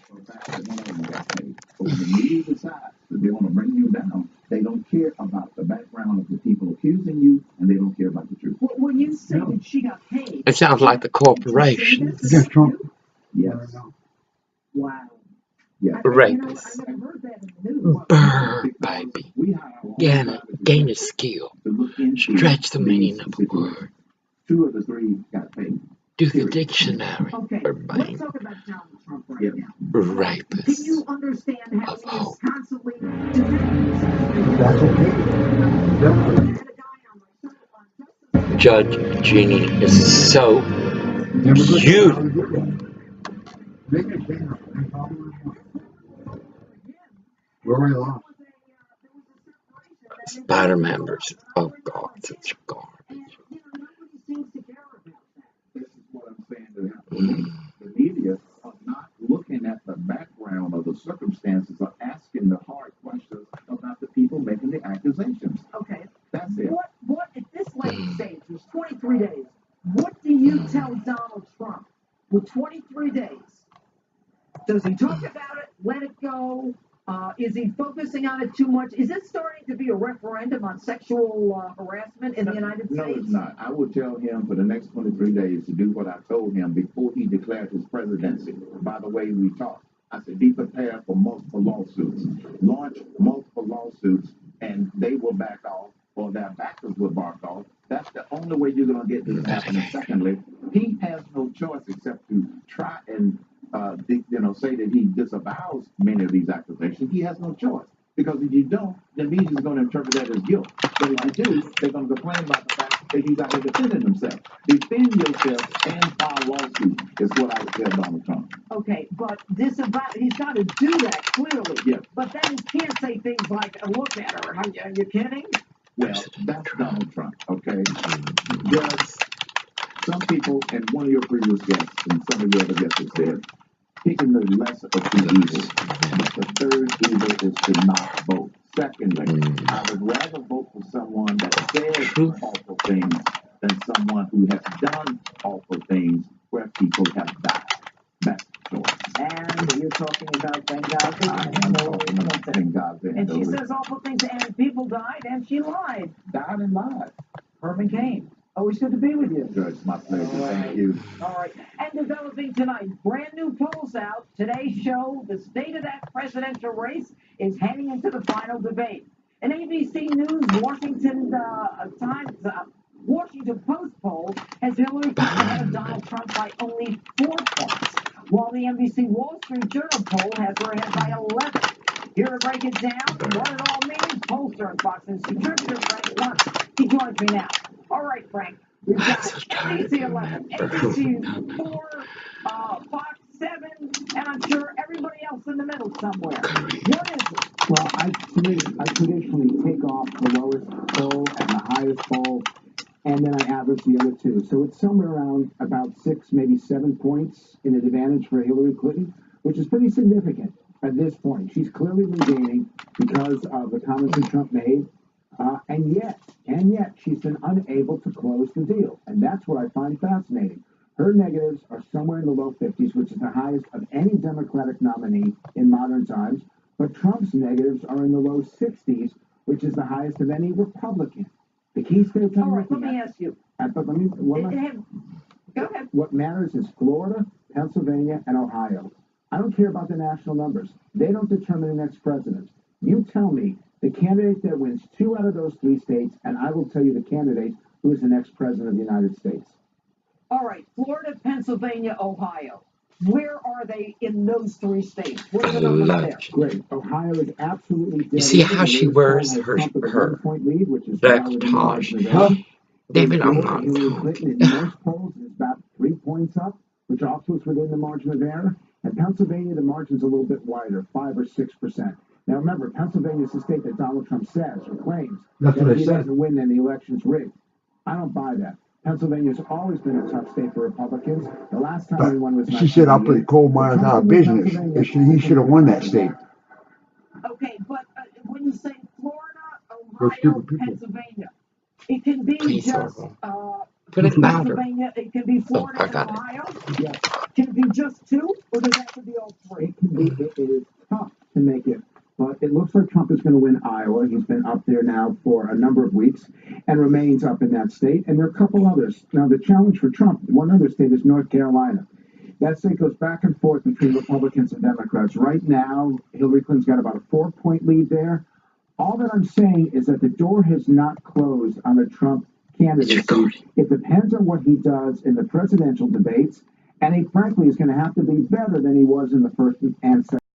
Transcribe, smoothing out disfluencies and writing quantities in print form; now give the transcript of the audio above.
For a fact that one of them got paid. But when the media decides that they want to bring you down, they don't care about the background of the people accusing you, and they don't care about the truth. Well, you say that she got paid. It sounds like the corporation. Yes, Trump. Yes. Wow. Yes. Rapist. I never heard that in the news. Burr, baby. Gain a skill. Stretch the meaning of a word. Two of the three got paid. Do the dictionary. Okay, let's talk about Donald Trump right now. Rapist. Can you understand how he is constantly That's okay. Judge Jeannie is so beautiful. Spider-Man versus, oh God, such garbage. This is what I'm saying to them. The media are not looking at the background of the circumstances or asking the hard questions about the people making the accusations. Okay. That's it. What at this late stage, there's 23 days, what do you tell Donald Trump with 23 days? Does he talk about it, let it go? Is he focusing on it too much? Is it starting to be a referendum on sexual harassment in the United States? No, it's not. I would tell him for the next 23 days to do what I told him before he declared his presidency. By the way, we talked. I said, be prepared for multiple lawsuits. Launch multiple lawsuits, and they will back off, or their backers will back off. That's the only way you're going to get this to happen. And secondly, he has no choice except to try and say that he disavows many of these accusations. He has no choice. Because if you don't, the media is going to interpret that as guilt. But if you do, they're going to complain about the fact that he's out here defending himself. Defend yourself and file lawsuits is what I would tell Donald Trump. Okay, but he's got to do that, clearly. Yeah. But then he can't say things like, look at her, are you kidding? Well, that's Donald Trump, okay? There's some people, and one of your previous guests, and some of your other guests have said, picking the lesser of two evils. But the third evil is to not vote. Secondly, I would rather vote for someone that says awful things than someone who has done awful things where people have died. That's the choice. And you're talking about Benghazi? I am talking about Benghazi. And she says awful things, and people died, and she lied. Died and lied. Herman Cain. Always good to be with you. Good, it's my pleasure. Thank you. All right. And developing tonight, brand new polls out. Today's show, the state of that presidential race is heading into the final debate. An ABC News Washington Post poll has Hillary Clinton ahead of Donald Trump by only 4 points, while the NBC Wall Street Journal poll has her ahead by 11. Here to break it down, what it all means, pollster and Fox News contributor Frank Luntz. He joins me now. All right, Frank. We've got NBC 11, NBC 4, Fox 7, and I'm sure everybody else in the middle somewhere. What is it? Well, I traditionally take off the lowest poll and the highest poll, and then I average the other two. So it's somewhere around about 6, maybe 7 points in an advantage for Hillary Clinton, which is pretty significant at this point. She's clearly been gaining because of the comments that Trump made. And yet, she's been unable to close the deal. And that's what I find fascinating. Her negatives are somewhere in the low 50s, which is the highest of any Democratic nominee in modern times. But Trump's negatives are in the low 60s, which is the highest of any Republican. The key states I'm looking at. Let me ask you. Go ahead. What matters is Florida, Pennsylvania, and Ohio. I don't care about the national numbers. They don't determine the next president. You tell me the candidate that wins 2 out of those 3 states, and I will tell you the candidate who is the next president of the United States. All right, Florida, Pennsylvania, Ohio. Where are they in those 3 states? What are the numbers there? Great. Ohio is absolutely dead. You see how she wears her decolletage? David, I'm not talking. In most polls is about 3 points up, which also is within the margin of error. And Pennsylvania, the margin's a little bit wider, 5 or 6%. Now remember, Pennsylvania is the state that Donald Trump says or claims that if he doesn't win, then the election's rigged. I don't buy that. Pennsylvania's always been a tough state for Republicans. The last time we won was she said, "I'll put coal miners out of business." He should have won that state. Okay, but when you say Florida, Ohio, Pennsylvania, it can be just But it matters. Pennsylvania, it can be Oh, Florida I and got it. Ohio. Yes, Can it be just two, or does it have to be all three? it can be. It is tough to make it, but it looks like Trump is going to win Iowa. He's been up there now for a number of weeks and remains up in that state. And there are a couple others. Now, the challenge for Trump, one other state is North Carolina. That state goes back and forth between Republicans and Democrats. Right now, Hillary Clinton's got about a 4-point lead there. All that I'm saying is that the door has not closed on the Trump candidacy. It depends on what he does in the presidential debates, and he frankly is going to have to be better than he was in the first and second.